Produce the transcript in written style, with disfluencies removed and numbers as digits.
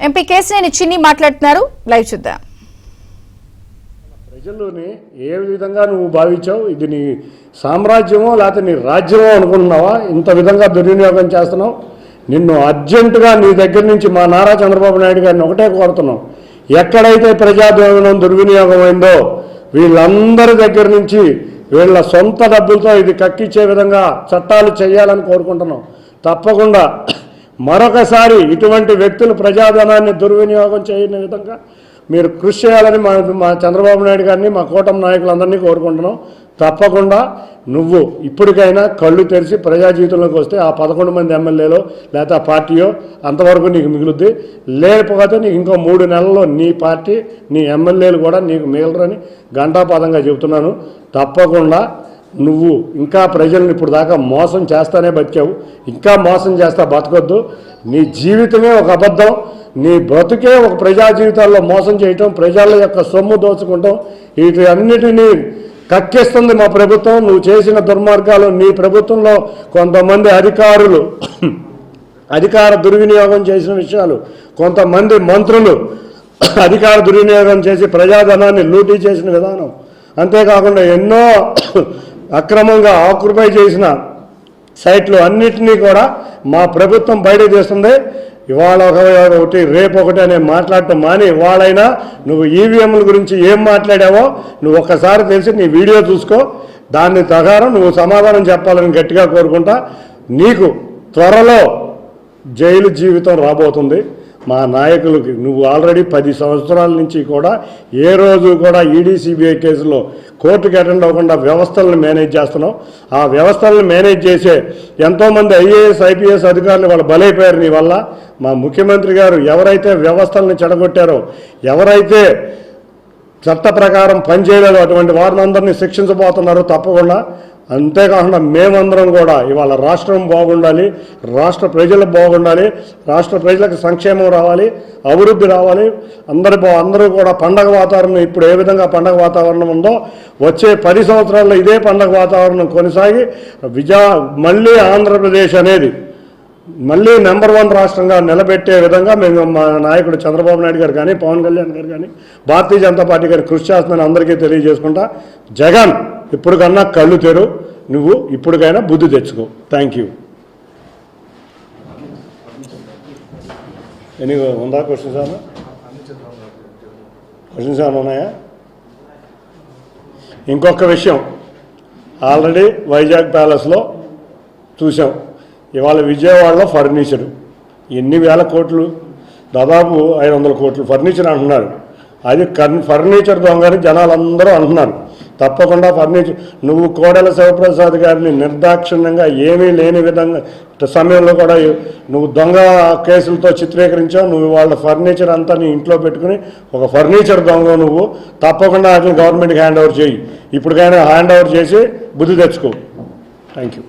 MP Kesineni చిన్ని మాట్లాడుతున్నారు. Live చూద్దాం. ప్రజల్లోని ఏ విధంగా నువ్వు భావించావు? ఇది నీ సామ్రాజ్యమో లేకపోతే నీ రాజ్యమో అనుకుంటున్నావా? ఇంత విధంగా దుర్వినియోగం చేస్తున్నావు. నిన్ను అర్జెంటుగా నీ దగ్గర నుంచి మా నారా చంద్రబాబు నాయుడు గారిని ఒకటే కోరుతున్నాం, ఎక్కడైతే ప్రజాధనం దుర్వినియోగం అయిందో వీళ్ళందరి దగ్గర నుంచి వీళ్ళ సొంత డబ్బులతో ఇది కక్కిచ్చే విధంగా చట్టాలు చేయాలని కోరుకుంటున్నాం. తప్పకుండా మరొకసారి ఇటువంటి వ్యక్తులు ప్రజాధనాన్ని దుర్వినియోగం చేయని విధంగా మీరు కృషి చేయాలని మా చంద్రబాబు నాయుడు గారిని, మా కూటమి నాయకులందరినీ కోరుకుంటున్నాం. తప్పకుండా నువ్వు ఇప్పటికైనా కళ్ళు తెరిచి ప్రజా జీవితంలోకి వస్తే ఆ 11 మంది ఎమ్మెల్యేలో లేకపోతే ఆ పార్టీయో అంతవరకు నీకు మిగులుద్ది. లేకపోతే నీకు ఇంకో 3 నెలల్లో నీ పార్టీ నీ ఎమ్మెల్యేలు కూడా నీకు మిగలరని ఘంటాపదంగా చెబుతున్నాను. తప్పకుండా నువ్వు ఇంకా ప్రజల్ని ఇప్పుడు దాకా మోసం చేస్తానే బతికావు, ఇంకా మోసం చేస్తా బతకొద్దు. నీ జీవితమే ఒక అబద్ధం, నీ బ్రతుకే ఒక ప్రజా జీవితాల్లో మోసం చేయటం, ప్రజల యొక్క సొమ్ము దోచుకుంటాం, వీటి అన్నిటినీ కక్కిస్తుంది మా ప్రభుత్వం. నువ్వు చేసిన దుర్మార్గాలు నీ ప్రభుత్వంలో కొంతమంది అధికారులు అధికార దుర్వినియోగం చేసిన విషయాలు, కొంతమంది మంత్రులు అధికార దుర్వినియోగం చేసి ప్రజాధనాన్ని లూటీ చేసిన విధానం, అంతేకాకుండా ఎన్నో అక్రమంగా ఆక్యుపై చేసిన సైట్లు అన్నిటినీ కూడా మా ప్రభుత్వం బయట చేస్తుంది. ఇవాళ ఒకటి రేపు ఒకటి అనే మాట్లాడటం మాని ఇవాళైనా నువ్వు ఈవీఎంల గురించి ఏం మాట్లాడావో నువ్వు ఒక్కసారి తెలిసి నీ వీడియో చూసుకో, దాని ప్రకారం నువ్వు సమాధానం చెప్పాలని గట్టిగా కోరుకుంటా. నీకు త్వరలో జైలు జీవితం రాబోతుంది. మా నాయకులకి నువ్వు ఆల్రెడీ 10 సంవత్సరాల నుంచి కూడా ఏ రోజు కూడా ఈడీ సిబిఐ కేసులో కోర్టుకి అటెండ్ అవ్వకుండా వ్యవస్థలను మేనేజ్ చేస్తున్నావు. ఆ వ్యవస్థలను మేనేజ్ చేసే ఎంతోమంది ఐఏఎస్ ఐపీఎస్ అధికారులు వాళ్ళు బలైపోయారు నీ వల్ల. మా ముఖ్యమంత్రి గారు ఎవరైతే వ్యవస్థలను చెడగొట్టారో, ఎవరైతే చట్ట ప్రకారం పనిచేయలేదో అటువంటి వారిని అందరినీ శిక్షించబోతున్నారు తప్పకుండా. అంతేకాకుండా మేమందరం కూడా ఇవాళ రాష్ట్రం బాగుండాలి, రాష్ట్ర ప్రజలు బాగుండాలి, రాష్ట్ర ప్రజలకు సంక్షేమం రావాలి, అభివృద్ధి రావాలి, అందరూ కూడా పండగ వాతావరణం ఇప్పుడు ఏ విధంగా పండగ వాతావరణం ఉందో వచ్చే 10 సంవత్సరాల్లో ఇదే పండగ వాతావరణం కొనసాగి మళ్ళీ ఆంధ్రప్రదేశ్ అనేది మళ్ళీ నెంబర్ 1 రాష్ట్రంగా నిలబెట్టే విధంగా మేము మా నాయకుడు చంద్రబాబు నాయుడు గారు కానీ, పవన్ కళ్యాణ్ గారు కానీ, భారతీయ జనతా పార్టీ గారు కృషి చేస్తుందని అందరికీ తెలియజేసుకుంటా. జగన్ ఇప్పటికన్నా కళ్ళు తెరు, నువ్వు ఇప్పటికైనా బుద్ధి తెచ్చుకో. Thank you. ఉందా క్వశ్చన్స్ ఏమైనా ఉన్నాయా? ఇంకొక విషయం, ఆల్రెడీ వైజాగ్ ప్యాలెస్లో చూసాం, ఇవాళ విజయవాడలో ఫర్నిచరు ఎన్ని వేల కోట్లు, దాదాపు 500 కోట్లు ఫర్నిచర్ అంటున్నారు. అది ఫర్నిచర్ దొంగని జనాలందరూ అంటున్నారు. తప్పకుండా ఫర్నిచర్ నువ్వు కోడెల శివప్రసాద్ గారిని నిర్దాక్షిణ్యంగా ఏమీ లేని విధంగా సమయంలో కూడా నువ్వు దొంగ కేసులతో చిత్రీకరించావు. నువ్వు వాళ్ళ ఫర్నిచర్ అంతా నీ ఇంట్లో పెట్టుకుని ఒక ఫర్నిచర్ దొంగ నువ్వు. తప్పకుండా వాటిని గవర్నమెంట్కి హ్యాండ్ ఓవర్ చేయి. ఇప్పటికైనా హ్యాండ్ ఓవర్ చేసి బుద్ధి తెచ్చుకో. Thank you.